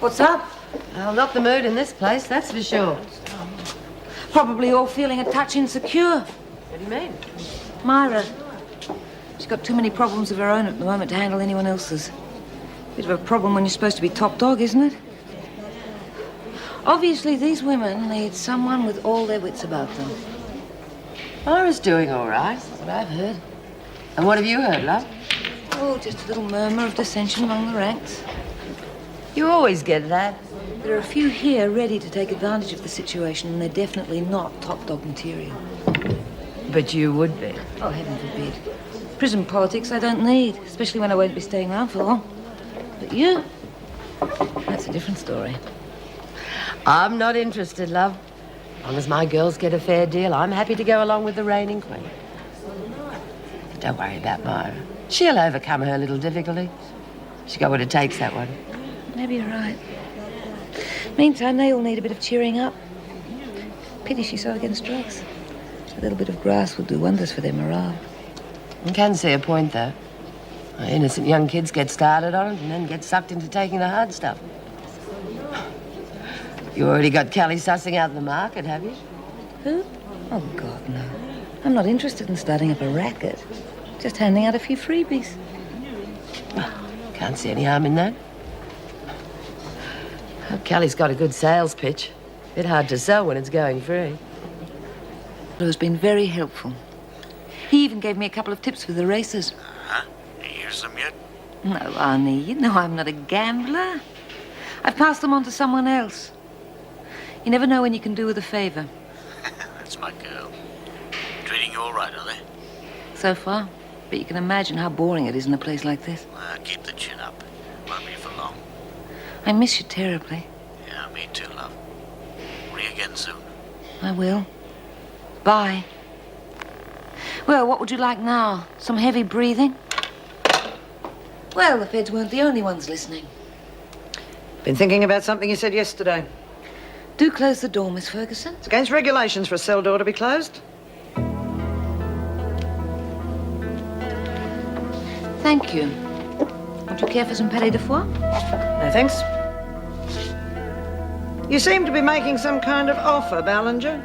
What's up? Well, not the mood in this place, that's for sure. Probably all feeling a touch insecure. What do you mean? Myra. She's got too many problems of her own at the moment to handle anyone else's. Bit of a problem when you're supposed to be top dog, isn't it? Obviously, these women need someone with all their wits about them. Myra's doing all right, that's what I've heard. And what have you heard, love? Oh, just a little murmur of dissension among the ranks. You always get that. There are a few here ready to take advantage of the situation, and they're definitely not top dog material. But you would be. Oh, heaven forbid. Prison politics I don't need, especially when I won't be staying around for long. But you? That's a different story. I'm not interested, love. As long as my girls get a fair deal, I'm happy to go along with the reigning queen. But don't worry about Myra. She'll overcome her little difficulty. She's got what it takes, that one. Maybe you're right. Meantime, they all need a bit of cheering up. Pity she's so against drugs. A little bit of grass would do wonders for their morale. You can see a point, though. Innocent young kids get started on it and then get sucked into taking the hard stuff. You already got Callie sussing out the market, have you? Who? Oh, God, no. I'm not interested in starting up a racket. Just handing out a few freebies. Well, can't see any harm in that. Callie's got a good sales pitch. Bit hard to sell when it's going free. Has been very helpful. He even gave me a couple of tips for the races. You use them yet? No, Arnie, you know I'm not a gambler. I've passed them on to someone else. You never know when you can do with a favor. That's my girl. Treating you all right, are they? So far. But you can imagine how boring it is in a place like this. Keep the chin up. Won't be for long. I miss you terribly. Yeah, me too, love. Ring again soon. I will. Bye. Well, what would you like now? Some heavy breathing? Well, the feds weren't the only ones listening. Been thinking about something you said yesterday. Do close the door, Miss Ferguson. It's against regulations for a cell door to be closed. Thank you. Would you care for some palais de foie? No, thanks. You seem to be making some kind of offer, Ballinger.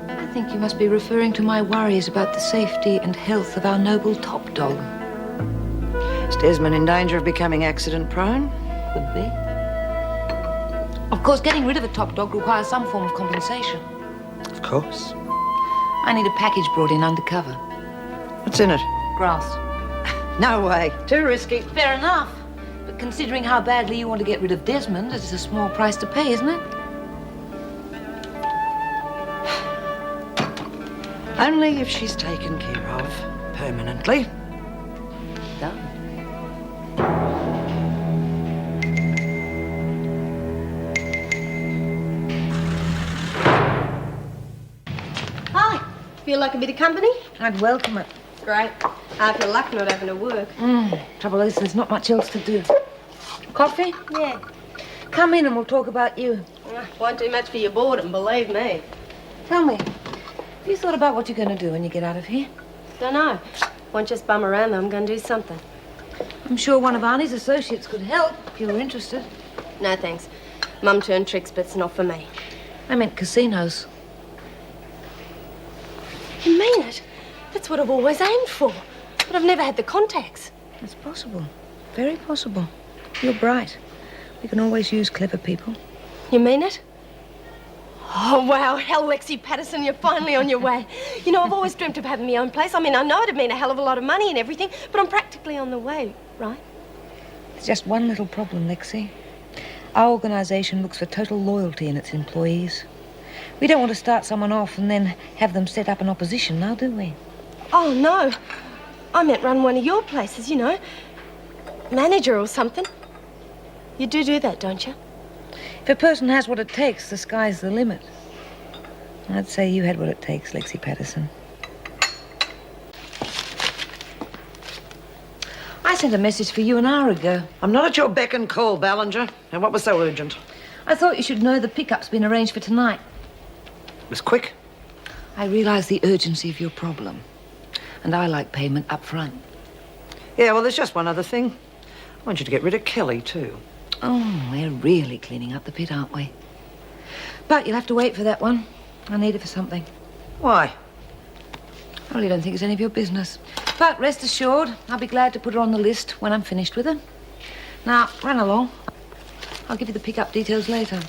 I think you must be referring to my worries about the safety and health of our noble top dog. Is Desmond in danger of becoming accident-prone? Could be. Of course, getting rid of a top dog requires some form of compensation. Of course. I need a package brought in undercover. What's in it? Grass. No way. Too risky. Fair enough. But considering how badly you want to get rid of Desmond, it's a small price to pay, isn't it? Only if she's taken care of permanently. Done. Hi. Feel like a bit of company? I'd welcome it. Great. I feel lucky not having to work. Trouble is, there's not much else to do. Coffee? Yeah. Come in and we'll talk about you. Won't do much for your boredom, believe me. Tell me, have you thought about what you're going to do when you get out of here? Don't know. Won't just bum around, though. I'm going to do something. I'm sure one of Arnie's associates could help if you were interested. No, thanks. Mum turned tricks, but it's not for me. I meant casinos. You mean it? That's what I've always aimed for. But I've never had the contacts. It's possible. Very possible. You're bright. We can always use clever people. You mean it? Oh, wow. Hell, Lexi Patterson, you're finally on your way. You know, I've always dreamt of having my own place. I mean, I know it'd mean a hell of a lot of money and everything, but I'm practically on the way, right? There's just one little problem, Lexi. Our organisation looks for total loyalty in its employees. We don't want to start someone off and then have them set up an opposition now, do we? Oh, no. I meant run one of your places, you know. Manager or something. You do that, don't you? If a person has what it takes, the sky's the limit. I'd say you had what it takes, Lexi Patterson. I sent a message for you an hour ago. I'm not at your beck and call, Ballinger. And what was so urgent? I thought you should know the pickup's been arranged for tonight. It was quick. I realise the urgency of your problem. And I like payment up front. Yeah, well, there's just one other thing. I want you to get rid of Kelly, too. Oh, we're really cleaning up the pit, aren't we? But you'll have to wait for that one. I need it for something. Why? I really don't think it's any of your business. But rest assured, I'll be glad to put her on the list when I'm finished with her. Now, run along. I'll give you the pick-up details later.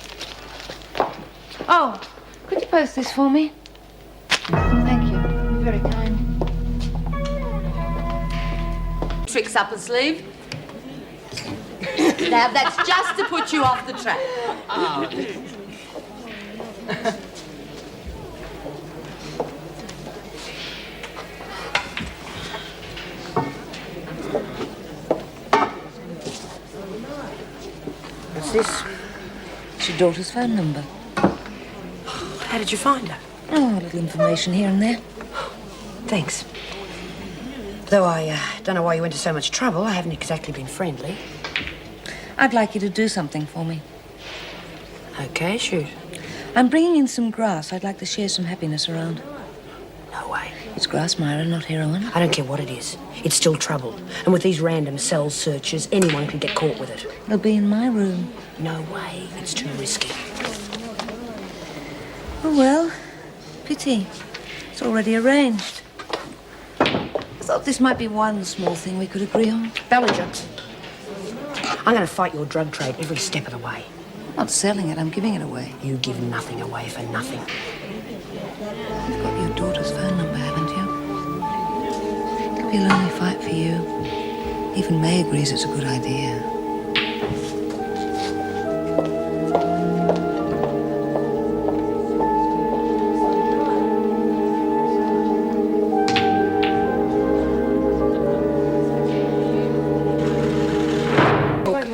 Oh, could you post this for me? Thank you. You're very kind. Tricks up her sleeve. Now, that's just to put you off the track. What's this? It's your daughter's phone number. How did you find her? Oh, a little information here and there. Thanks. Though I don't know why you went to so much trouble. I haven't exactly been friendly. I'd like you to do something for me. Okay, shoot. I'm bringing in some grass. I'd like to share some happiness around. No way. It's grass, Myra, not heroin. I don't care what it is. It's still trouble. And with these random cell searches, anyone can get caught with it. It'll be in my room. No way. It's too risky. Oh, well. Pity. It's already arranged. I thought this might be one small thing we could agree on. Ballinger, I'm going to fight your drug trade every step of the way. I'm not selling it, I'm giving it away. You give nothing away for nothing. You've got your daughter's phone number, haven't you? It'll be a lonely fight for you. Even May agrees it's a good idea.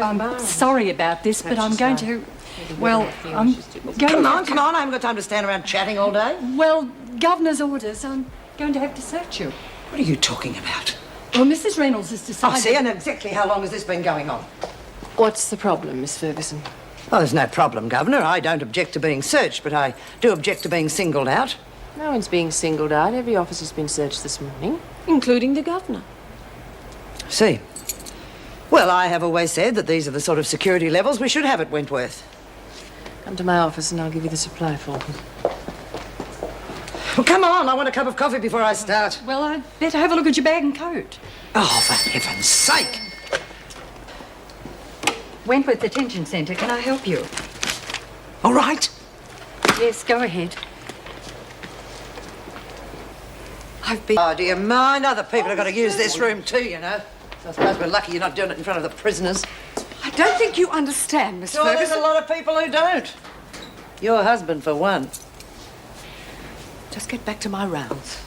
I'm sorry about this, but I'm going to... Well, I'm going to... Come on, I haven't got time to stand around chatting all day. Well, Governor's orders. I'm going to have to search you. What are you talking about? Well, Mrs. Reynolds has I decided... see, and exactly how long has this been going on? What's the problem, Miss Ferguson? Well, there's no problem, Governor. I don't object to being searched, but I do object to being singled out. No one's being singled out. Every office has been searched this morning, including the Governor. See. Well, I have always said that these are the sort of security levels we should have at Wentworth. Come to my office and I'll give you the supply form. Well, come on, I want a cup of coffee before I start. Well, I'd better have a look at your bag and coat. Oh, for heaven's sake! Wentworth Detention Centre, can I help you? All right. Yes, go ahead. I've been... Oh, do you mind? Other people have got to use this room too, you know. So I suppose we're lucky you're not doing it in front of the prisoners. I don't think you understand, Miss Sure, there's Ferguson. a lot of people who don't. Your husband, for one. Just get back to my rounds.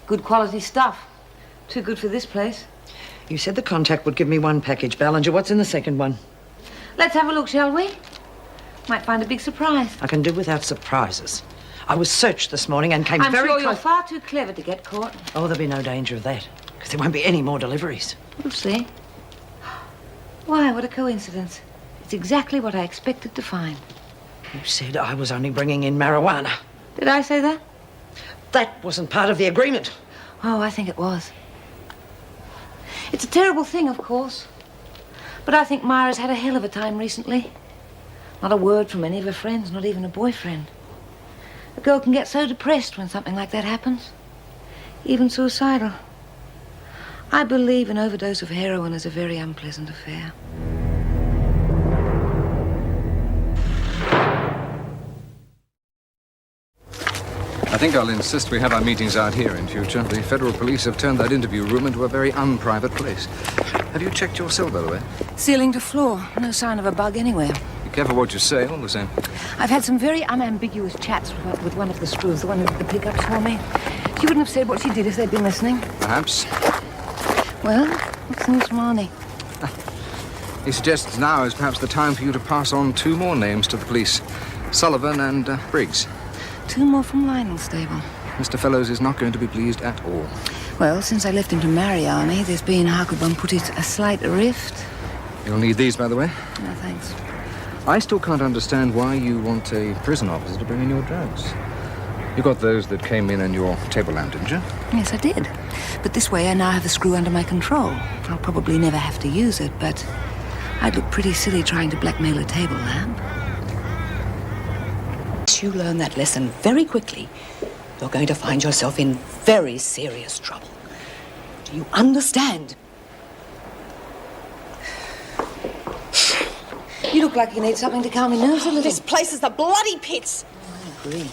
Good quality stuff. Too good for this place. You said the contact would give me one package, Ballinger. What's in the second one? Let's have a look, shall we? Might find a big surprise. I can do without surprises. I was searched this morning and came I'm very sure close. you're far too clever to get caught. Oh, there'll be no danger of that, because there won't be any more deliveries. We'll see. Why, what a coincidence. It's exactly what I expected to find. You said I was only bringing in marijuana. Did I say that? That wasn't part of the agreement. Oh, I think it was. It's a terrible thing, of course. But I think Myra's had a hell of a time recently. Not a word from any of her friends, not even a boyfriend. A girl can get so depressed when something like that happens. Even suicidal. I believe an overdose of heroin is a very unpleasant affair. I think I'll insist we have our meetings out here in future. The federal police have turned that interview room into a very unprivate place. Have you checked your cell, by the way? Ceiling to floor. No sign of a bug anywhere. Be careful what you say, all the same. I've had some very unambiguous chats with one of the screws, the one who did the pickups for me. She wouldn't have said what she did if they'd been listening. Perhaps. Well, what's the news from Arnie? He suggests now is perhaps the time for you to pass on two more names to the police. Sullivan and Briggs. 2 more from Lionel's stable. Mr. Fellows is not going to be pleased at all. Well, since I left him to marry Arnie, there's been, how could one put it, a slight rift. You'll need these, by the way. No, thanks. I still can't understand why you want a prison officer to bring in your drugs. You got those that came in your table lamp, didn't you? Yes, I did. But this way I now have the screw under my control. I'll probably never have to use it, but I'd look pretty silly trying to blackmail a table lamp. You learn that lesson very quickly, you're going to find yourself in very serious trouble. Do you understand? You look like you need something to calm your nerves a little. This place is the bloody pits. I agree.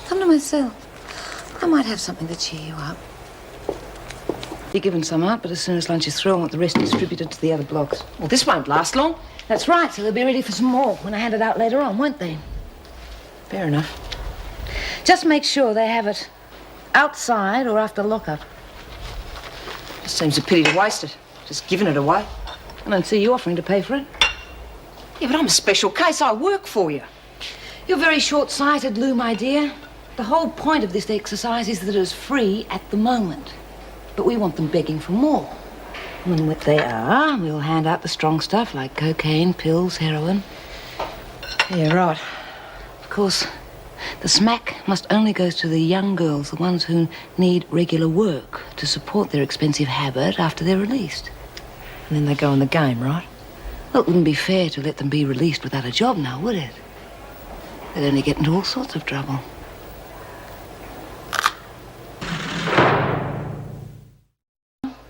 Come to myself. I might have something to cheer you up. You're giving some out, but as soon as lunch is through, I want the rest distributed to the other blocks. Well, this won't last long. That's right, so they'll be ready for some more when I hand it out later on, won't they? Fair enough. Just make sure they have it outside or after lockup. Just seems a pity to waste it. Just giving it away. I don't see you offering to pay for it. Yeah, but I'm a special case. I work for you. You're very short-sighted, Lou, my dear. The whole point of this exercise is that it is free at the moment. But we want them begging for more. When what they are, we'll hand out the strong stuff like cocaine, pills, heroin. Yeah, right. Of course, the smack must only go to the young girls, the ones who need regular work to support their expensive habit after they're released. And then they go in the game, right? Well, it wouldn't be fair to let them be released without a job now, would it? They'd only get into all sorts of trouble.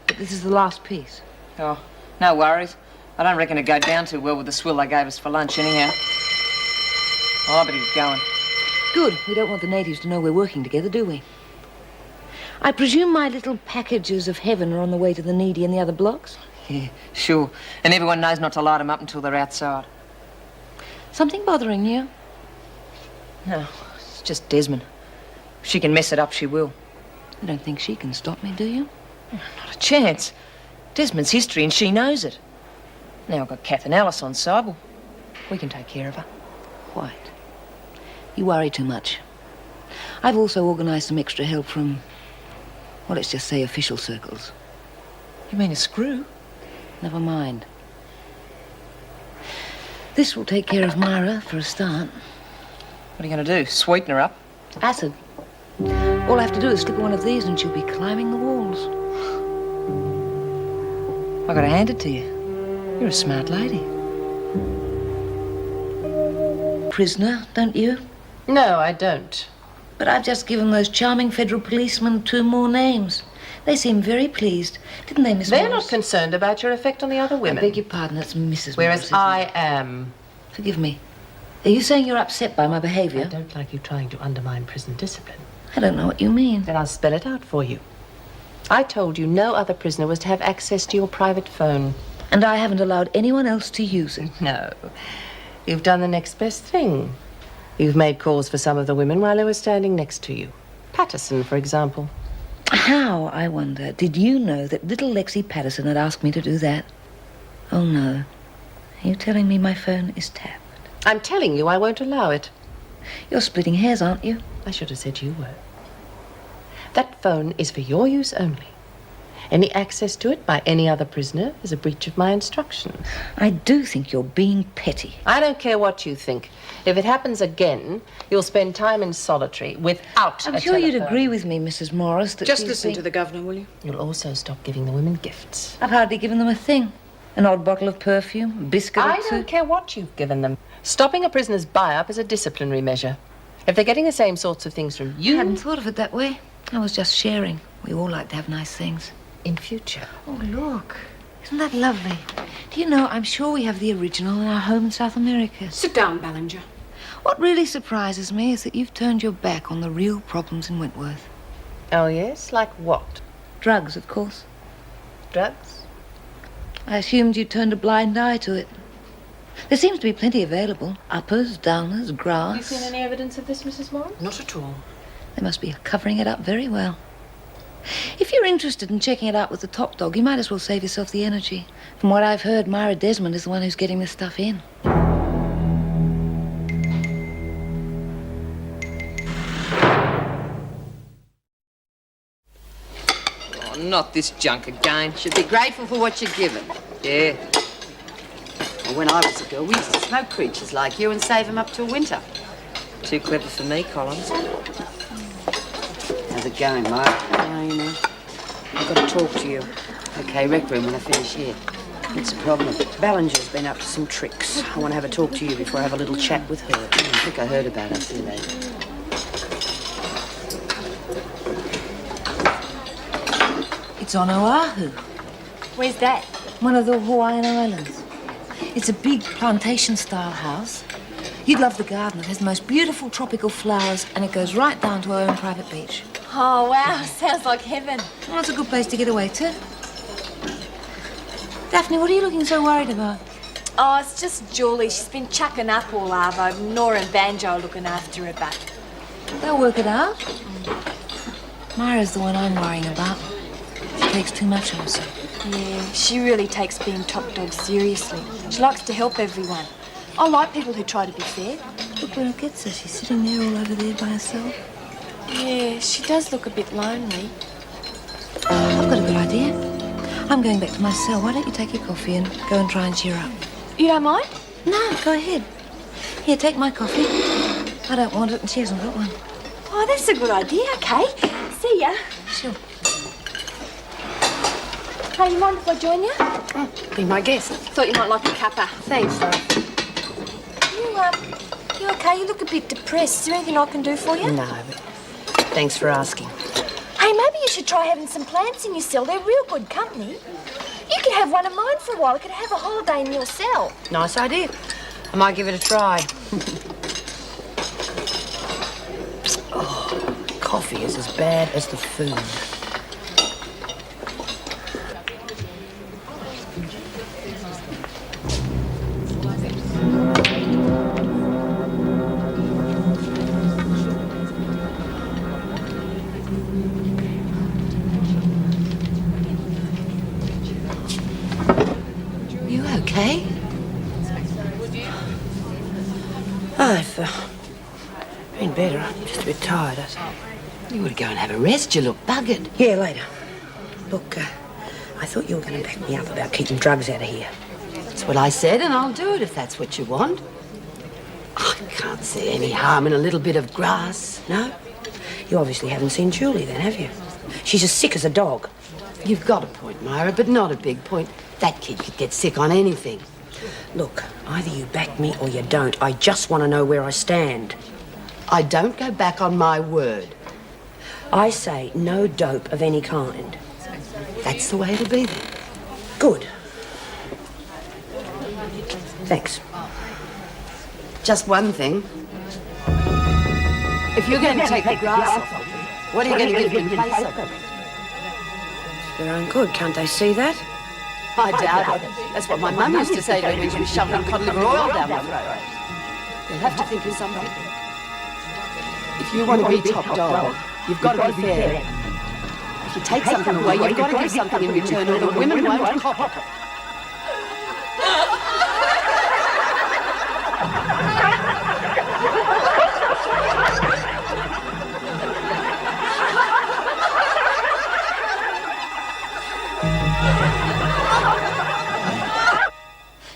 But this is the last piece. Oh, no worries. I don't reckon it'd go down too well with the swill they gave us for lunch anyhow. Oh, but he's going. Good. We don't want the natives to know we're working together, do we? I presume my little packages of heaven are on the way to the needy in the other blocks? Yeah, sure. And everyone knows not to light them up until they're outside. Something bothering you? No, it's just Desmond. If she can mess it up, she will. You don't think she can stop me, do you? Not a chance. Desmond's history and she knows it. Now I've got Kath and Alice on side. Well, we can take care of her. Quite. You worry too much. I've also organised some extra help from, well, let's just say official circles. You mean a screw? Never mind. This will take care of Myra for a start. What are you going to do? Sweeten her up? Acid. All I have to do is slip her one of these and she'll be climbing the walls. I've got to hand it to you. You're a smart lady. Prisoner, don't you? No, I don't. But I've just given those charming federal policemen 2 more names. They seem very pleased. Didn't they, Miss They're Morris? not concerned about your effect on the other I women. beg your pardon, that's Mrs. Whereas Morris, I am. Forgive me. Are you saying you're upset by my behaviour? I don't like you trying to undermine prison discipline. I don't know what you mean. Then I'll spell it out for you. I told you no other prisoner was to have access to your private phone. And I haven't allowed anyone else to use it. No. You've done the next best thing. You've made calls for some of the women while they were standing next to you. Patterson, for example. How, I wonder, did you know that little Lexi Patterson had asked me to do that? Oh, no. Are you telling me my phone is tapped? I'm telling you I won't allow it. You're splitting hairs, aren't you? I should have said you were. That phone is for your use only. Any access to it by any other prisoner is a breach of my instructions. I do think you're being petty. I don't care what you think. If it happens again, you'll spend time in solitary without I'm a sure you'd telephone. agree with me, Mrs. Morris, that Just she's listen being... to the governor, will you? You'll also stop giving the women gifts. I've hardly given them a thing. An odd bottle of perfume, a biscuit I or two. don't care what you've given them. Stopping a prisoner's buy-up is a disciplinary measure. If they're getting the same sorts of things from I you hadn't thought of it that way. I was just sharing. We all like to have nice things. in future. Oh, look. Isn't that lovely? Do you know, I'm sure we have the original in our home in South America. Sit down, Ballinger. What really surprises me is that you've turned your back on the real problems in Wentworth. Oh, yes? Like what? Drugs, of course. Drugs? I assumed you turned a blind eye to it. There seems to be plenty available. Uppers, downers, grass. Have you seen any evidence of this, Mrs. Morris? Not at all. They must be covering it up very well. If you're interested in checking it out with the top dog, you might as well save yourself the energy. From what I've heard, Myra Desmond is the one who's getting this stuff in. not this junk again. Should be grateful for what you're given. Yeah. Well, when I was a girl, we used to smoke creatures like you and save them up till winter. Too clever for me, Collins. How's it going, Mark? I know. I've got to talk to you. Okay, rec room when I finish here. What's the problem? Ballinger's been up to some tricks. I want to have a talk to you before I have a little chat with her. I think I heard about it. I'll see you later. It's on Oahu, Where's that? one of the Hawaiian Islands. It's a big plantation-style house. You'd love the garden. It has the most beautiful tropical flowers, and it goes right down to our own private beach. Oh, wow. Sounds like heaven. Well, it's a good place to get away to. Daphne, what are you looking so worried about? Oh, it's just Julie. She's been chucking up all Arvo. Nora and Banjo are looking after her, but... They'll work it out. Myra's the one I'm worrying about. She takes too much of herself. Yeah, she really takes being top dog seriously. She likes to help everyone. I like people who try to be fair. Look where it gets her. She's sitting there all over there by herself. Yeah, she does look a bit lonely. I've got a good idea. I'm going back to my cell. Why don't you take your coffee and go and try and cheer up? You don't mind? No, go ahead. Here, take my coffee. I don't want it and she hasn't got one. Oh, that's a good idea. Okay. See ya. Sure. Hey, you mind if I join you? Be my guest. Thought you might like a cuppa. Thanks, love. You okay? You look a bit depressed. Is there anything I can do for you? No, but thanks for asking. Hey, maybe you should try having some plants in your cell. They're real good company. You could have one of mine for a while. You could have a holiday in your cell. Nice idea. I might give it a try. Oh, coffee is as bad as the food. You okay? I've been better. I'm just a bit tired. You ought to go and have a rest. You look buggered. Yeah, later. Look, I thought you were going to back me up about keeping drugs out of here. That's what I said, and I'll do it if that's what you want. I can't see any harm in a little bit of grass. No? You obviously haven't seen Julie then, have you? She's as sick as a dog. You've got a point, Myra, but not a big point. That kid could get sick on anything. Look, either you back me or you don't. I just want to know where I stand. I don't go back on my word. I say no dope of any kind. That's the way it'll be then. Good. Thanks. Just one thing. If you're going to take the grass off, what are you going to give in place of it? Their own good, can't they see that? I doubt it. That's what my mum used to say to me when she was shoveling cod liver oil down my throat. You'll have to think of something. If you want to be top dog, you've got to be fair. If you take something away, you've got to give something in return, or the women won't cop it.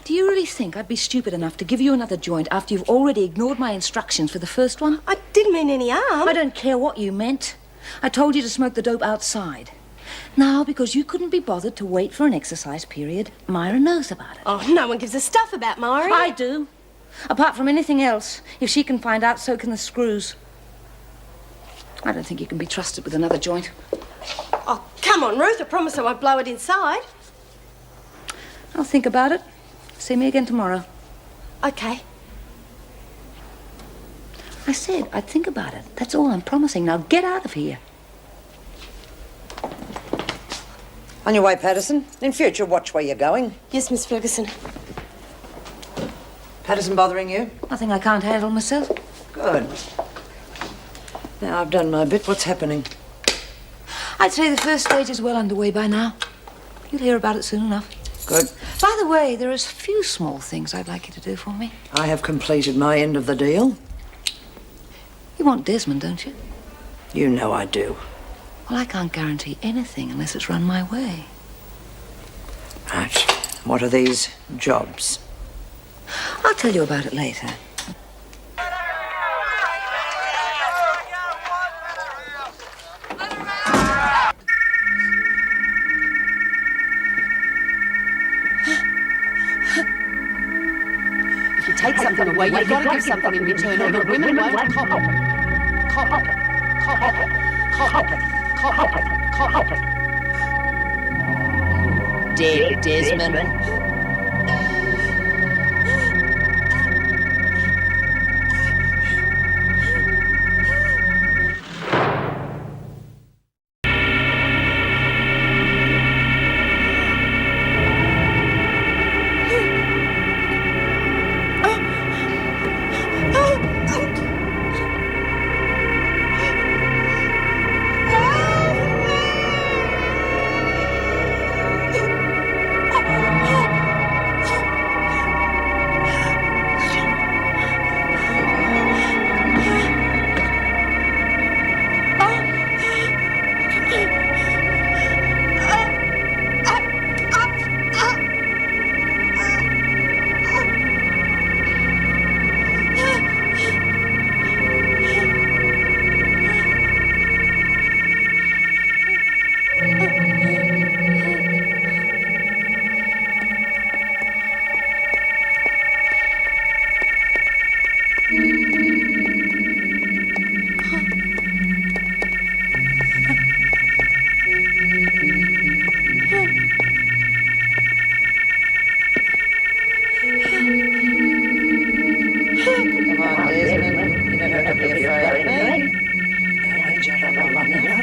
Do you really think I'd be stupid enough to give you another joint after you've already ignored my instructions for the first one? I didn't mean any harm. I don't care what you meant. I told you to smoke the dope outside. Now, because you couldn't be bothered to wait for an exercise period, Myra knows about it. Oh, no one gives a stuff about Myra. I do. Apart from anything else, if she can find out, so can the screws. I don't think you can be trusted with another joint. Oh, come on, Ruth. I promise I won't blow it inside. I'll think about it. See me again tomorrow. Okay. I said I'd think about it. That's all I'm promising. Now get out of here. On your way, Patterson. In future, watch where you're going. Yes, Miss Ferguson. Patterson bothering you? Nothing I can't handle myself. Good. Now I've done my bit. What's happening? I'd say the first stage is well underway by now. You'll hear about it soon enough. Good. By the way, there are a few small things I'd like you to do for me. I have completed my end of the deal. You want Desmond, don't you? You know I do. Well, I can't guarantee anything unless it's run my way. Right. What are these jobs? I'll tell you about it later. If you take something away, you've got to give something in return, or the women won't cop it. Cop it. Cop it. Cop it. Cop it. Cop it. Dead, Desmond. Come on, Desmond. You don't have to be afraid of me. Don't jump on my mum now.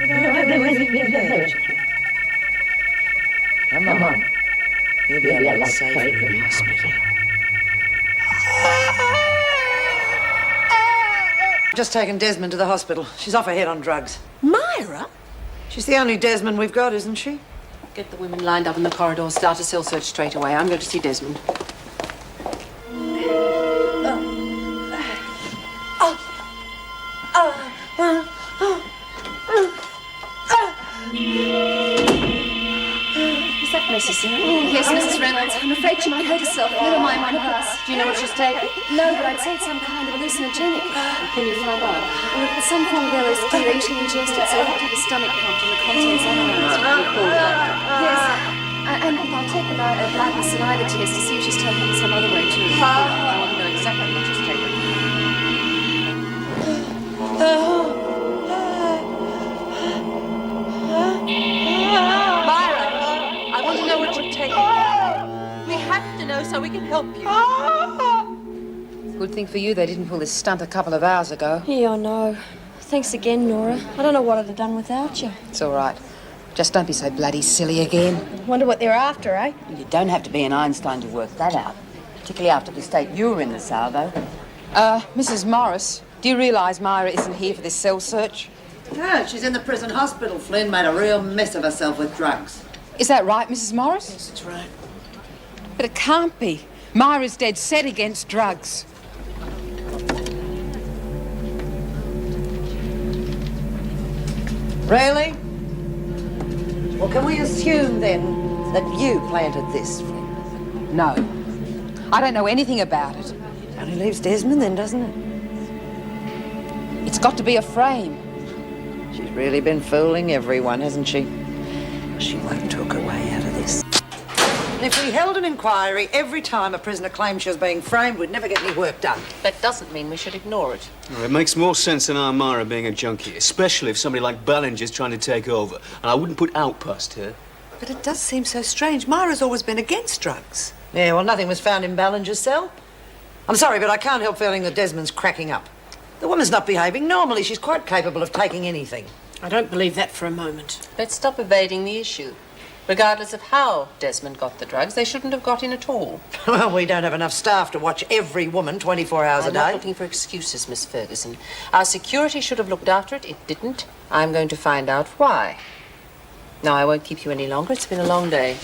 You don't have anything to hurt you. Come on. You'll be a lot safer in hospital. Just taken Desmond to the hospital. She's off her head on drugs. Myra? She's the only Desmond we've got, isn't she? Get the women lined up in the corridor. Start a cell search straight away. I'm going to see Desmond. Is that necessary? Yes, Mrs. Reynolds. I'm afraid she might hurt herself. Never mind one of us. Do you know what she's taking? No, but I'd say it's some kind of hallucinogenic. Can you find out? Well, it's some form of LSD. They usually ingest it, so you have to have a stomach pump and the contents analysed. Yes. And I'll take a blood saliva test to see if she's taking it some other way, too. I want to know exactly what she's taking. Myra, I want to know what you're taking. We have to know so we can help you. Good thing for you they didn't pull this stunt a couple of hours ago. Yeah, I know. Thanks again, Nora. I don't know what I'd have done without you. It's all right. Just don't be so bloody silly again. Wonder what they're after, eh? You don't have to be an Einstein to work that out, particularly after the state you were in the salvo. Mrs. Morris, do you realise Myra isn't here for this cell search? No, she's in the prison hospital. Flynn made a real mess of herself with drugs. Is that right, Mrs. Morris? Yes, that's right. But it can't be. Myra's dead set against drugs. Really? Well, can we assume then that you planted this, Flynn? No. I don't know anything about it. Only leaves Desmond then, doesn't it? It's got to be a frame. She's really been fooling everyone, hasn't she? She won't talk her way out of this. And if we held an inquiry every time a prisoner claimed she was being framed, we'd never get any work done. That doesn't mean we should ignore it. Well, it makes more sense than our Myra being a junkie, especially if somebody like Ballinger's trying to take over. And I wouldn't put out past her. But it does seem so strange. Myra's always been against drugs. Yeah, well, nothing was found in Ballinger's cell. I'm sorry, but I can't help feeling that Desmond's cracking up. The woman's not behaving normally. She's quite capable of taking anything. I don't believe that for a moment. Let's stop evading the issue. Regardless of how Desmond got the drugs, they shouldn't have got in at all. Well, we don't have enough staff to watch every woman 24 hours a I'm day. not looking for excuses, Miss Ferguson. Our security should have looked after it. It didn't. I'm going to find out why. No, I won't keep you any longer. It's been a long day.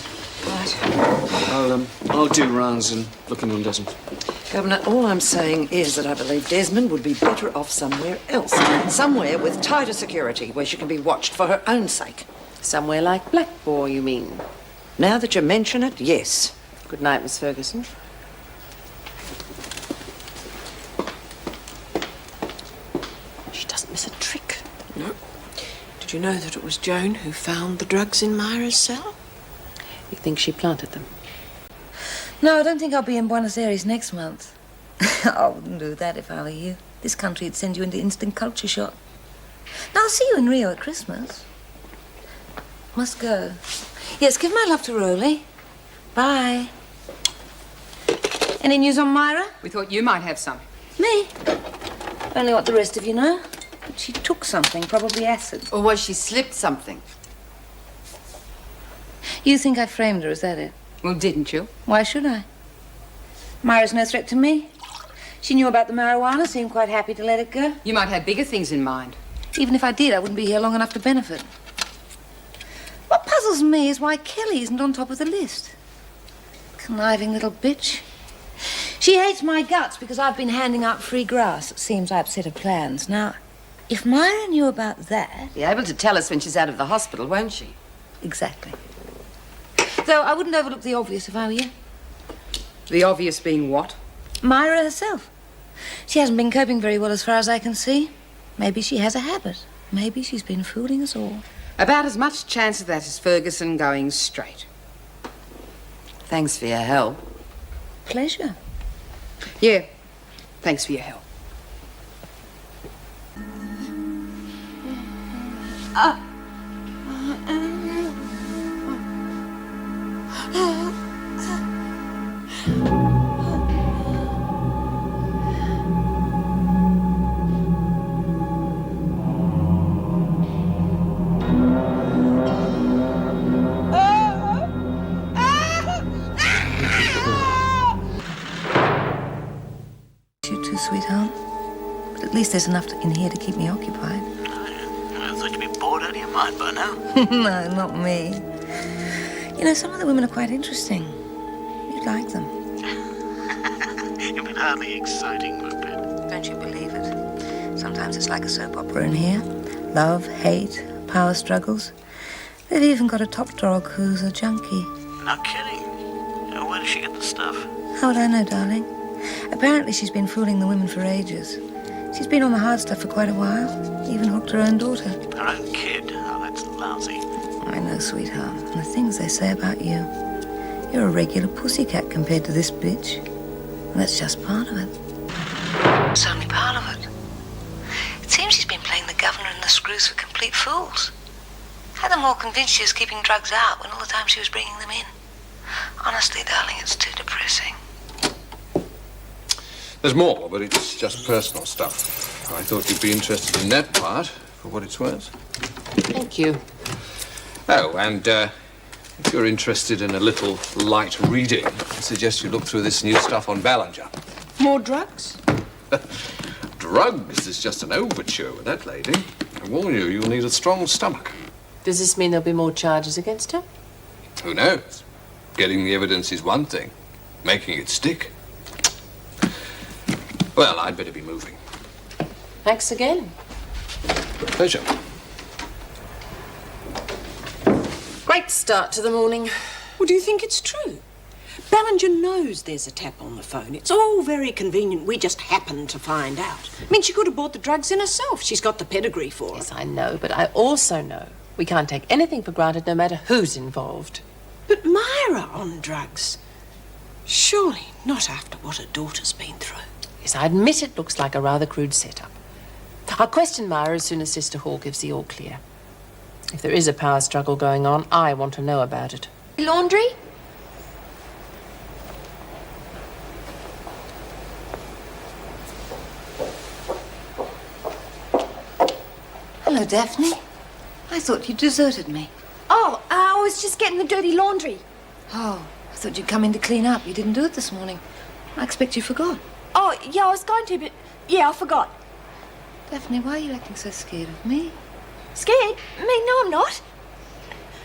I'll do rounds and look in on Desmond. Governor, all I'm saying is that I believe Desmond would be better off somewhere else. Somewhere with tighter security, where she can be watched for her own sake. Somewhere like Blackboard, you mean? Now that you mention it, yes. Good night, Miss Ferguson. She doesn't miss a trick. No. Did you know that it was Joan who found the drugs in Myra's cell? You think she planted them? No, I don't think I'll be in Buenos Aires next month. I wouldn't do that if I were you. This country'd send you into instant culture shock. Now, I'll see you in Rio at Christmas. Must go. Yes, give my love to Rolly. Bye. Any news on Myra? We thought you might have some. Me? Only what the rest of you know. She took something, probably acid. Or was she slipped something? You think I framed her, is that it? Well, didn't you? Why should I? Myra's no threat to me. She knew about the marijuana, seemed quite happy to let it go. You might have bigger things in mind. Even if I did, I wouldn't be here long enough to benefit. What puzzles me is why Kelly isn't on top of the list. Conniving little bitch. She hates my guts because I've been handing out free grass. It seems I upset her plans. Now, if Myra knew about that... Be able to tell us when she's out of the hospital, won't she? Exactly. Though I wouldn't overlook the obvious if I were you. The obvious being what? Myra herself. She hasn't been coping very well as far as I can see. Maybe she has a habit. Maybe she's been fooling us all. About as much chance of that as Ferguson going straight. Thanks for your help. Pleasure. Yeah, thanks for your help. You too, sweetheart. But at least there's enough in here to keep me occupied. I thought you'd be bored out of your mind by now. No, not me. You know, some of the women are quite interesting. You'd like them. You've been hardly exciting, Rupert. Don't you believe it? Sometimes it's like a soap opera in here. Love, hate, power struggles. They've even got a top dog who's a junkie. No kidding. Where did she get the stuff? How would I know, darling? Apparently she's been fooling the women for ages. She's been on the hard stuff for quite a while. Even hooked her own daughter. Her own kid? Oh, that's lousy. I know, sweetheart. And the things they say about you. You're a regular pussycat compared to this bitch. And that's just part of it. It's only part of it. It seems she's been playing the governor and the screws for complete fools. Had them all convinced she was keeping drugs out when all the time she was bringing them in. Honestly, darling, it's too depressing. There's more, but it's just personal stuff. I thought you'd be interested in that part, for what it's worth. Thank you. Oh, and if you're interested in a little light reading, I suggest you look through this new stuff on Ballinger. More drugs? Drugs is just an overture with that lady. I warn you, you'll need a strong stomach. Does this mean there'll be more charges against her? Who knows? Getting the evidence is one thing. Making it stick. Well, I'd better be moving. Thanks again. Pleasure. Great start to the morning. Well, do you think it's true? Ballinger knows there's a tap on the phone. It's all very convenient. We just happened to find out. I mean, she could have bought the drugs in herself. She's got the pedigree for it. Yes, I know, but I also know we can't take anything for granted no matter who's involved. But Myra on drugs? Surely not after what her daughter's been through. Yes, I admit it looks like a rather crude setup. I'll question Myra as soon as Sister Hall gives the all clear. If there is a power struggle going on, I want to know about it. Laundry? Hello, Daphne. I thought you deserted me. Oh, I was just getting the dirty laundry. Oh, I thought you'd come in to clean up. You didn't do it this morning. I expect you forgot. Oh, yeah, I was going to, but yeah, I forgot. Daphne, why are you acting so scared of me? Scared? Me? No, I'm not.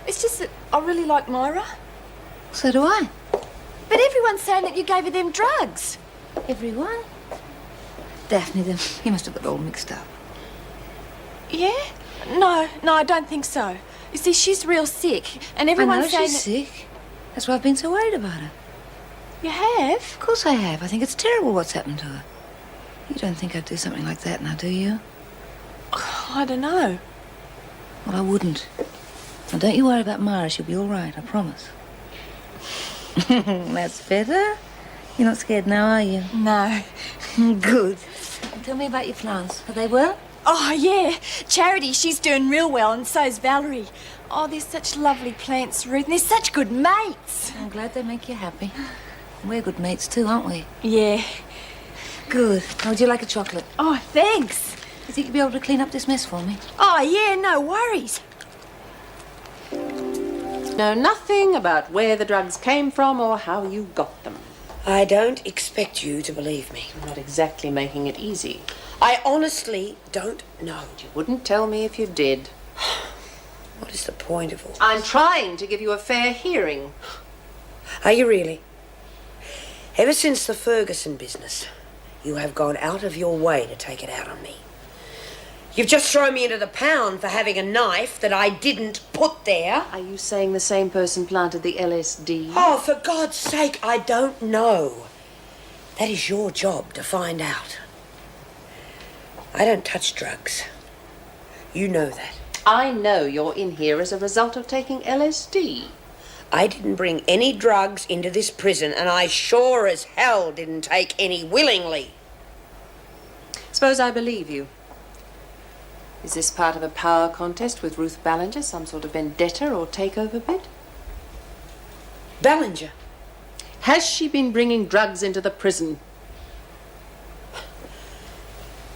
It's just that I really like Myra. So do I. But everyone's saying that you gave her them drugs. Everyone? Daphne, then. You must have got all mixed up. Yeah? No, I don't think so. You see, she's real sick, and I everyone's know saying she's sick. That's why I've been so worried about her. You have? Of course I have. I think it's terrible what's happened to her. You don't think I'd do something like that now, do you? I don't know. Well, I wouldn't. Now, don't you worry about Myra. She'll be all right, I promise. That's better. You're not scared now, are you? No. Good. Tell me about your plants. Are they well? Oh, yeah. Charity, she's doing real well, and so's Valerie. Oh, they're such lovely plants, Ruth, and they're such good mates. I'm glad they make you happy. We're good mates too, aren't we? Yeah. Good. Now, would you like a chocolate? Oh, thanks. You think you'll be able to clean up this mess for me? Oh, yeah, no worries. Know nothing about where the drugs came from or how you got them. I don't expect you to believe me. I'm not exactly making it easy. I honestly don't know. You wouldn't tell me if you did. What is the point of all this? I'm trying to give you a fair hearing. Are you really? Ever since the Ferguson business, you have gone out of your way to take it out on me. You've just thrown me into the pound for having a knife that I didn't put there. Are you saying the same person planted the LSD? Oh, for God's sake, I don't know. That is your job to find out. I don't touch drugs. You know that. I know you're in here as a result of taking LSD. I didn't bring any drugs into this prison, and I sure as hell didn't take any willingly. Suppose I believe you. Is this part of a power contest with Ruth Ballinger, some sort of vendetta or takeover bid? Ballinger? Has she been bringing drugs into the prison?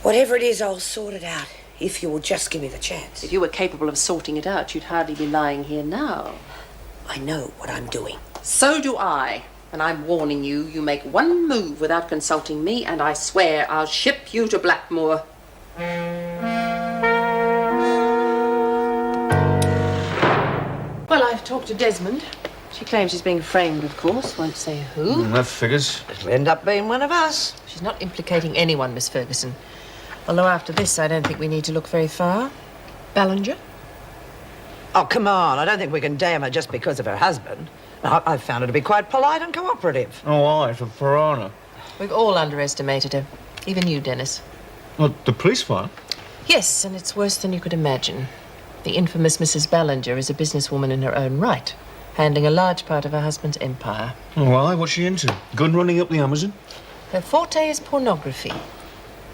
Whatever it is, I'll sort it out, if you will just give me the chance. If you were capable of sorting it out, you'd hardly be lying here now. I know what I'm doing. So do I. And I'm warning you, you make one move without consulting me, and I swear I'll ship you to Blackmore. Well, I've talked to Desmond. She claims she's being framed, of course. Won't say who. That figures. It'll end up being one of us. She's not implicating anyone, Miss Ferguson. Although after this, I don't think we need to look very far. Ballinger? Oh, come on. I don't think we can damn her just because of her husband. I've found her to be quite polite and cooperative. Oh, aye, for piranha. We've all underestimated her. Even you, Dennis. What, the police file? Yes, and it's worse than you could imagine. The infamous Mrs. Ballinger is a businesswoman in her own right, handling a large part of her husband's empire. Oh, aye, what's she into? Gun running up the Amazon? Her forte is pornography.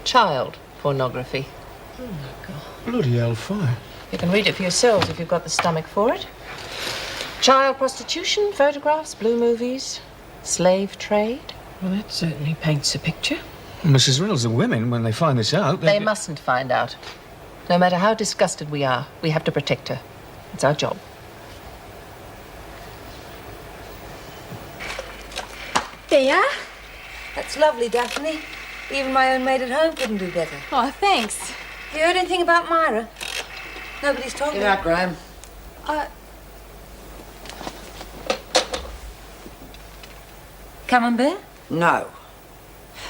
Child pornography. Oh, my God. Bloody hellfire. You can read it for yourselves if you've got the stomach for it. Child prostitution, photographs, blue movies, slave trade. Well, that certainly paints a picture. Mrs. Reynolds, the women, when they find this out, They mustn't find out. No matter how disgusted we are, we have to protect her. It's our job. There you are. That's lovely, Daphne. Even my own maid at home couldn't do better. Oh, thanks. Have you heard anything about Myra? Nobody's told me. Get out, Graham. Camembert? No.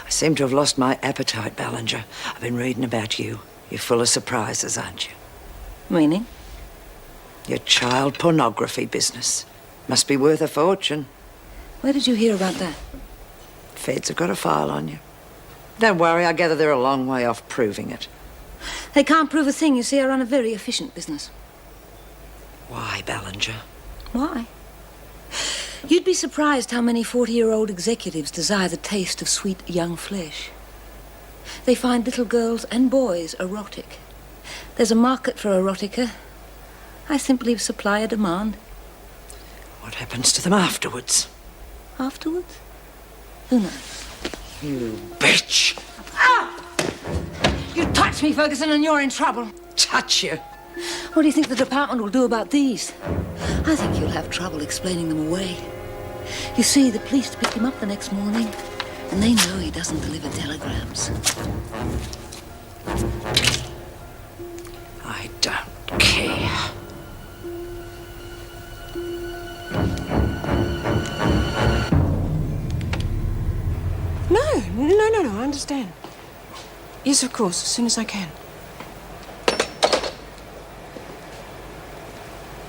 I seem to have lost my appetite, Ballinger. I've been reading about you. You're full of surprises, aren't you? Meaning? Your child pornography business. Must be worth a fortune. Where did you hear about that? Feds have got a file on you. Don't worry, I gather they're a long way off proving it. They can't prove a thing. You see, I run a very efficient business. Why, Ballinger? Why? You'd be surprised how many 40-year-old executives desire the taste of sweet young flesh. They find little girls and boys erotic. There's a market for erotica. I simply supply a demand. What happens to them afterwards? Afterwards? Who knows? You bitch! Ah! You touch me, Ferguson, and you're in trouble. Touch you? What do you think the department will do about these? I think you'll have trouble explaining them away. You see, the police picked him up the next morning, and they know he doesn't deliver telegrams. I don't care. understand. Yes, of course, as soon as I can.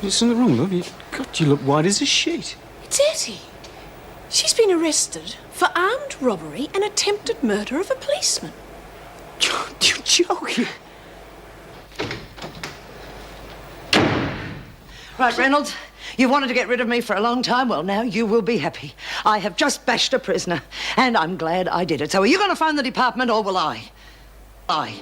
There's something wrong, love. God, you look white as a sheet. It's Etty. She's been arrested for armed robbery and attempted murder of a policeman. You're joking. Right, Reynolds. You wanted to get rid of me for a long time. Well, now you will be happy. I have just bashed a prisoner, and I'm glad I did it. So are you going to phone the department, or will I?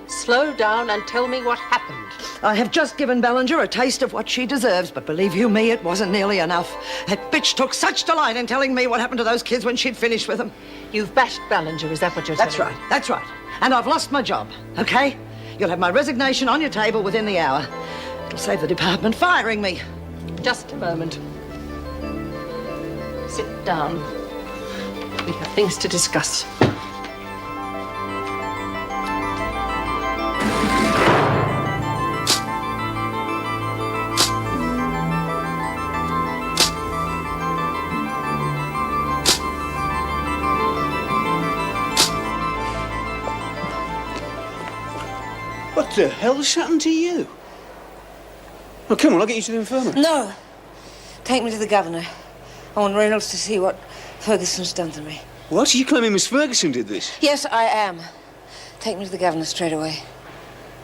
Slow down and tell me what happened. I have just given Ballinger a taste of what she deserves, but believe you me, it wasn't nearly enough. That bitch took such delight in telling me what happened to those kids when she'd finished with them. You've bashed Ballinger, is that what you're That's telling me? right, that's right. And I've lost my job, okay? You'll have my resignation on your table within the hour. It'll save the department firing me. Just a moment. Sit down. We have things to discuss. What the hell's happened to you? Oh, come on, I'll get you to the infirmary. No. Take me to the governor. I want Reynolds to see what Ferguson's done to me. What? Are you claiming Miss Ferguson did this? Yes, I am. Take me to the governor straight away.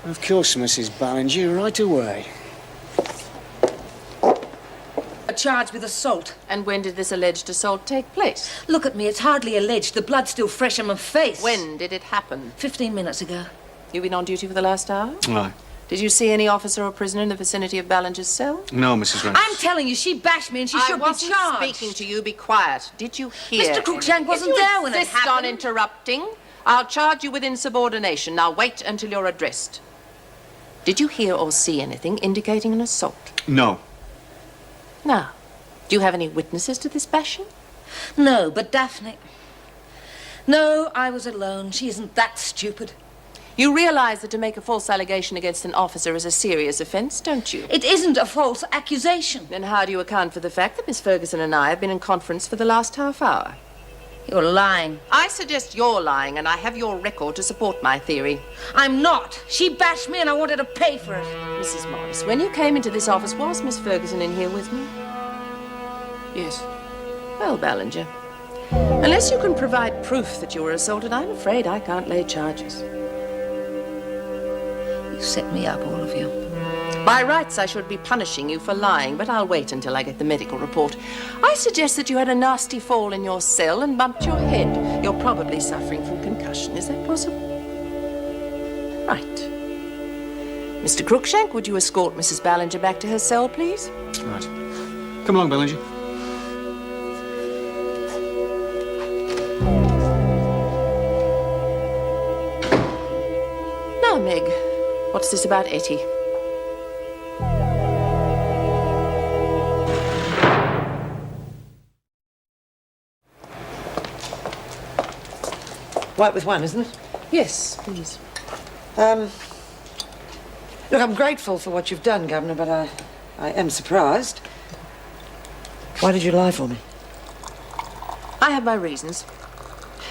Of course, Mrs. Ballinger, right away. Charged with assault. And when did this alleged assault take place? Look at me, it's hardly alleged. The blood's still fresh on my face. When did it happen? 15 minutes ago. You've been on duty for the last hour? Aye. Did you see any officer or prisoner in the vicinity of Ballinger's cell? No, Mrs. Reynolds. I'm telling you, she bashed me and she should be charged. I wasn't speaking to you. Be quiet. Did you hear? Mr. Cruikshank wasn't there when it If you insist happened. on interrupting, I'll charge you with insubordination. Now wait until you're addressed. Did you hear or see anything indicating an assault? No. Now, do you have any witnesses to this bashing? No, but Daphne... No, I was alone. She isn't that stupid. You realize that to make a false allegation against an officer is a serious offense, don't you? It isn't a false accusation. Then how do you account for the fact that Miss Ferguson and I have been in conference for the last half hour? You're lying. I suggest you're lying, and I have your record to support my theory. I'm not. She bashed me and I wanted to pay for it. Mrs. Morris, when you came into this office, was Miss Ferguson in here with me? Yes. Well, Ballinger, unless you can provide proof that you were assaulted, I'm afraid I can't lay charges. You set me up, all of you. By rights, I should be punishing you for lying, but I'll wait until I get the medical report. I suggest that you had a nasty fall in your cell and bumped your head. You're probably suffering from concussion. Is that possible? Right. Mr. Cruikshank, would you escort Mrs. Ballinger back to her cell, please? Right. Come along, Ballinger. Now, Meg, what's this about Etty? White with one, isn't it? Yes, please. Look, I'm grateful for what you've done, Governor, but I am surprised. Why did you lie for me? I have my reasons.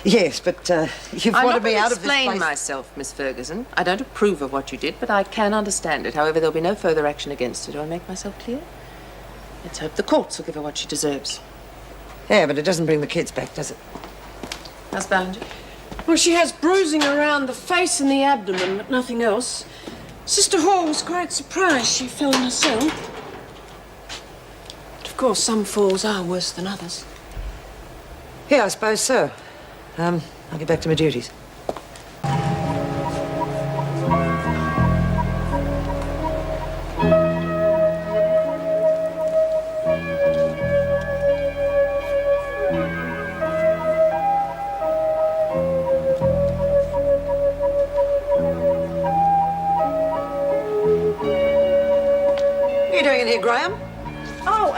Yes, but you've wanted me out of this place. I'm not going to explain myself, Miss Ferguson. I don't approve of what you did, but I can understand it. However, there'll be no further action against her. Do I make myself clear? Let's hope the courts will give her what she deserves. Yeah, but it doesn't bring the kids back, does it? How's Ballinger? Well, she has bruising around the face and the abdomen, but nothing else. Sister Hall was quite surprised she fell in her cell. But of course, some falls are worse than others. Yeah, I suppose so. I'll get back to my duties. What are you doing in here, Graham? Oh,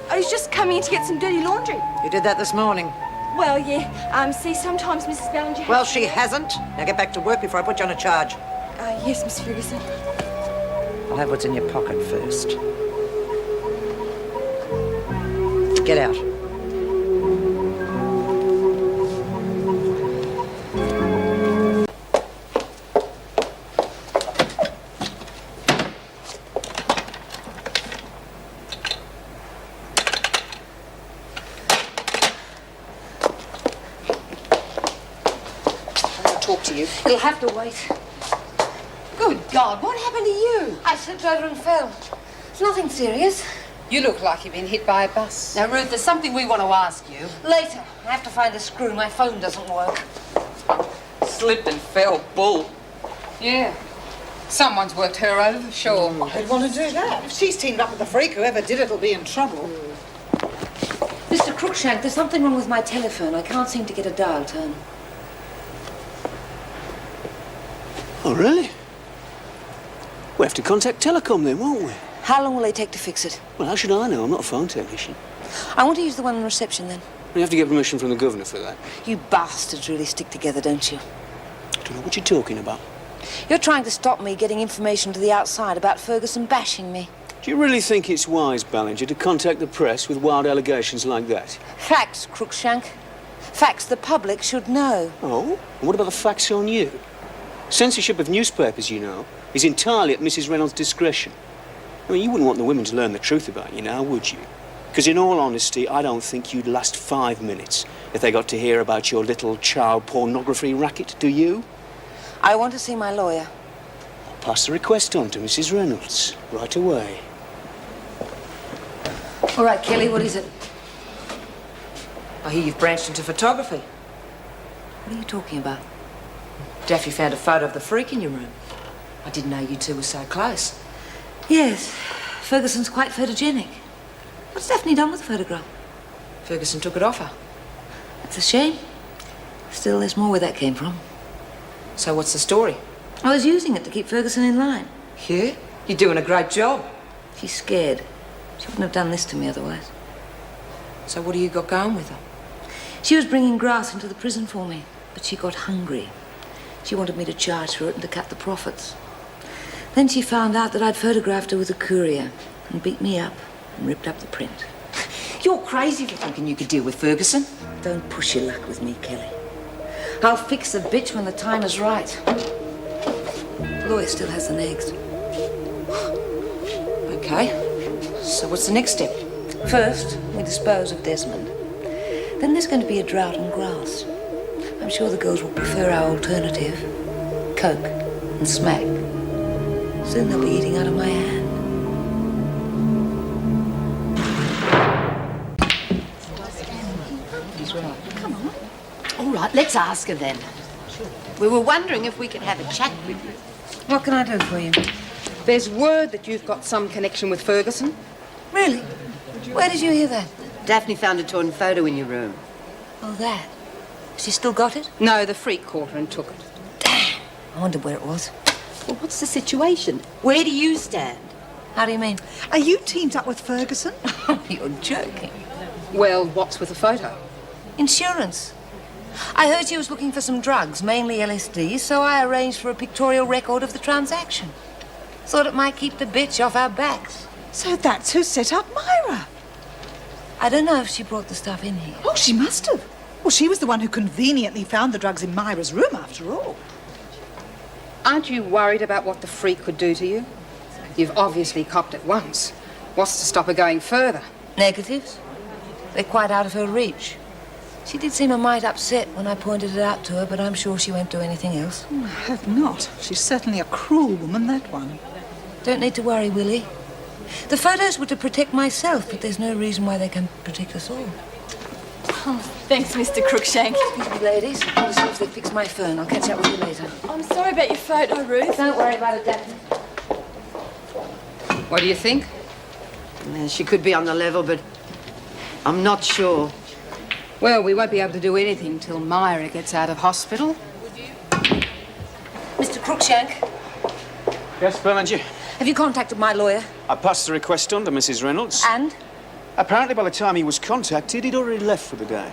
I was just coming in to get some dirty laundry. You did that this morning. Well, yeah. See, sometimes Mrs. Ballinger... Well, she hasn't. Now get back to work before I put you on a charge. Yes, Miss Ferguson. I'll have what's in your pocket first. Get out. to you. It'll have to wait. Good God, what happened to you? I slipped over and fell. It's nothing serious. You look like you've been hit by a bus. Now, Ruth, there's something we want to ask you. Later. I have to find a screw. My phone doesn't work. Slipped and fell, bull. Yeah. Someone's worked her over, sure. I'd want to do that. If she's teamed up with the freak, whoever did it'll be in trouble. Mr. Crookshank, there's something wrong with my telephone. I can't seem to get a dial tone. Oh, really? We have to contact Telecom then, won't we? How long will they take to fix it? Well, how should I know? I'm not a phone technician. I want to use the one in reception then. We have to get permission from the governor for that. You bastards really stick together, don't you? I don't know what you're talking about. You're trying to stop me getting information to the outside about Ferguson bashing me. Do you really think it's wise, Ballinger, to contact the press with wild allegations like that? Facts, Crookshank. Facts the public should know. Oh? And what about the facts on you? Censorship of newspapers, you know, is entirely at Mrs. Reynolds' discretion. I mean, you wouldn't want the women to learn the truth about you now, would you? Because in all honesty, I don't think you'd last 5 minutes if they got to hear about your little child pornography racket, do you? I want to see my lawyer. I'll pass the request on to Mrs. Reynolds right away. All right, Kelly, what is it? I hear you've branched into photography. What are you talking about? Daphne found a photo of the freak in your room. I didn't know you two were so close. Yes, Ferguson's quite photogenic. What's Daphne done with the photograph? Ferguson took it off her. That's a shame. Still, there's more where that came from. So what's the story? I was using it to keep Ferguson in line. Yeah? You're doing a great job. She's scared. She wouldn't have done this to me otherwise. So what do you got going with her? She was bringing grass into the prison for me, but she got hungry. She wanted me to charge for it and to cut the profits. Then she found out that I'd photographed her with a courier and beat me up and ripped up the print. You're crazy for thinking you could deal with Ferguson. Don't push your luck with me, Kelly. I'll fix the bitch when the time is right. The lawyer still has the negs. Okay, so what's the next step? First, we dispose of Desmond. Then there's going to be a drought on grass. I'm sure the girls will prefer our alternative, coke and smack. Soon they'll be eating out of my hand. He's right. Come on. All right, let's ask her then. We were wondering if we could have a chat with you. What can I do for you? There's word that you've got some connection with Ferguson. Really? Where did you hear that? Daphne found a torn photo in your room. Oh, that. Has she still got it? No, the freak caught her and took it. Damn. I wondered where it was. Well, what's the situation? Where do you stand? How do you mean? Are you teamed up with Ferguson? You're joking. Well, what's with the photo? Insurance. I heard she was looking for some drugs, mainly LSD, so I arranged for a pictorial record of the transaction. Thought it might keep the bitch off our backs. So that's who set up Myra. I don't know if she brought the stuff in here. Oh, she must have. Well, she was the one who conveniently found the drugs in Myra's room, after all. Aren't you worried about what the freak could do to you? You've obviously copped it once. What's to stop her going further? Negatives. They're quite out of her reach. She did seem a mite upset when I pointed it out to her, but I'm sure she won't do anything else. I hope not. She's certainly a cruel woman, that one. Don't need to worry, Willie. The photos were to protect myself, but there's no reason why they can protect us all. Oh, thanks, Mr. Crookshank. Excuse me, ladies. I'll see if they fix my phone. I'll catch up with you later. I'm sorry about your photo, Ruth. Don't worry about it, Daphne. What do you think? She could be on the level, but I'm not sure. Well, we won't be able to do anything till Myra gets out of hospital. Mr. Crookshank, Yes, Ballinger? have you contacted my lawyer? I passed the request on to Mrs. Reynolds. And? Apparently, by the time he was contacted, he'd already left for the day.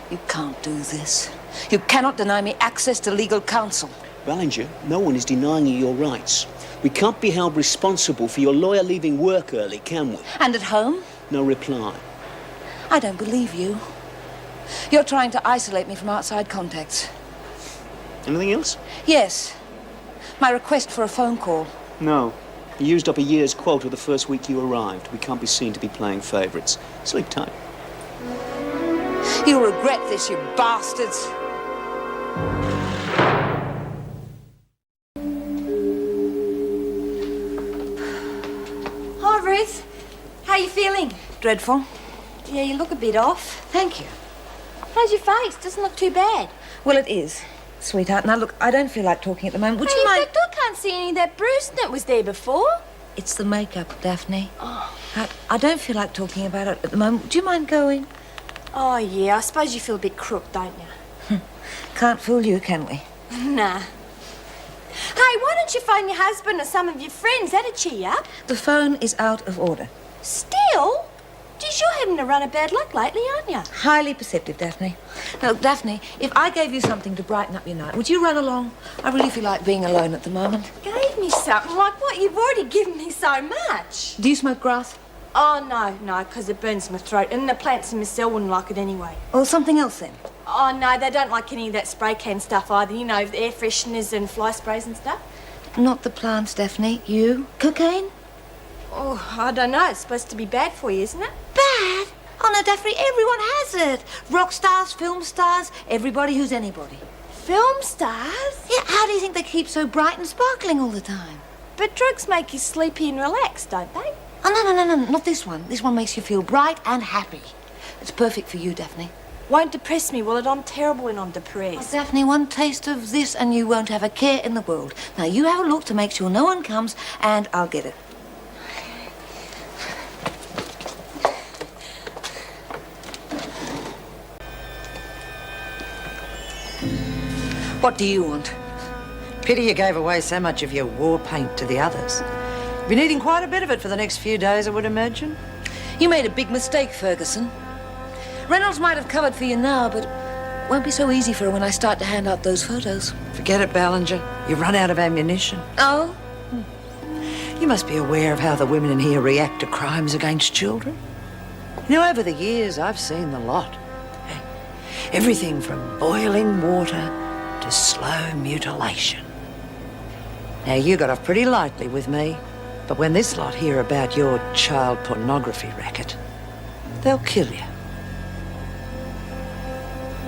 You can't do this. You cannot deny me access to legal counsel. Ballinger, no one is denying you your rights. We can't be held responsible for your lawyer leaving work early, can we? And at home? No reply. I don't believe you. You're trying to isolate me from outside contacts. Anything else? Yes. My request for a phone call. No. You used up a year's quota the first week you arrived. We can't be seen to be playing favourites. Sleep tight. You'll regret this, you bastards. you feeling? Dreadful. Yeah, you look a bit off. Thank you. How's your face? Doesn't look too bad. Well, it is, sweetheart. Now, look, I don't feel like talking at the moment. Would Hey, you mind... in fact, I can't see any of that bruise that was there before. It's the makeup, Daphne. I don't feel like talking about it at the moment. Would you mind going? Oh, yeah, I suppose you feel a bit crook, don't you? Can't fool you, can we? Nah. Hey, why don't you phone your husband or some of your friends? That'd cheer you up. The phone is out of order. Still? Geez, you're having a run of bad luck lately, aren't you? Highly perceptive, Daphne. Now, Daphne, if I gave you something to brighten up your night, would you run along? I really feel like being alone at the moment. Gave me something like what? You've already given me so much. Do you smoke grass? Oh, no, because it burns my throat. And the plants in my cell wouldn't like it anyway. Or something else, then? Oh, no, they don't like any of that spray can stuff either. You know, the air fresheners and fly sprays and stuff. Not the plants, Daphne. You? Cocaine? Oh, I don't know. It's supposed to be bad for you, isn't it? Bad? Oh, no, Daphne, everyone has it. Rock stars, film stars, everybody who's anybody. Film stars? Yeah, how do you think they keep so bright and sparkling all the time? But drugs make you sleepy and relaxed, don't they? Oh, no, not this one. This one makes you feel bright and happy. It's perfect for you, Daphne. Won't depress me, will it? I'm terrible when I'm depressed. Oh, Daphne, one taste of this and you won't have a care in the world. Now, you have a look to make sure no one comes and I'll get it. What do you want? Pity you gave away so much of your war paint to the others. You'll be needing quite a bit of it for the next few days, I would imagine. You made a big mistake, Ferguson. Reynolds might have covered for you now, but it won't be so easy for her when I start to hand out those photos. Forget it, Ballinger. You've run out of ammunition. Oh? You must be aware of how the women in here react to crimes against children. You know, over the years, I've seen the lot. Everything from boiling water to slow mutilation. Now, you got off pretty lightly with me, but when this lot hear about your child pornography racket, they'll kill you.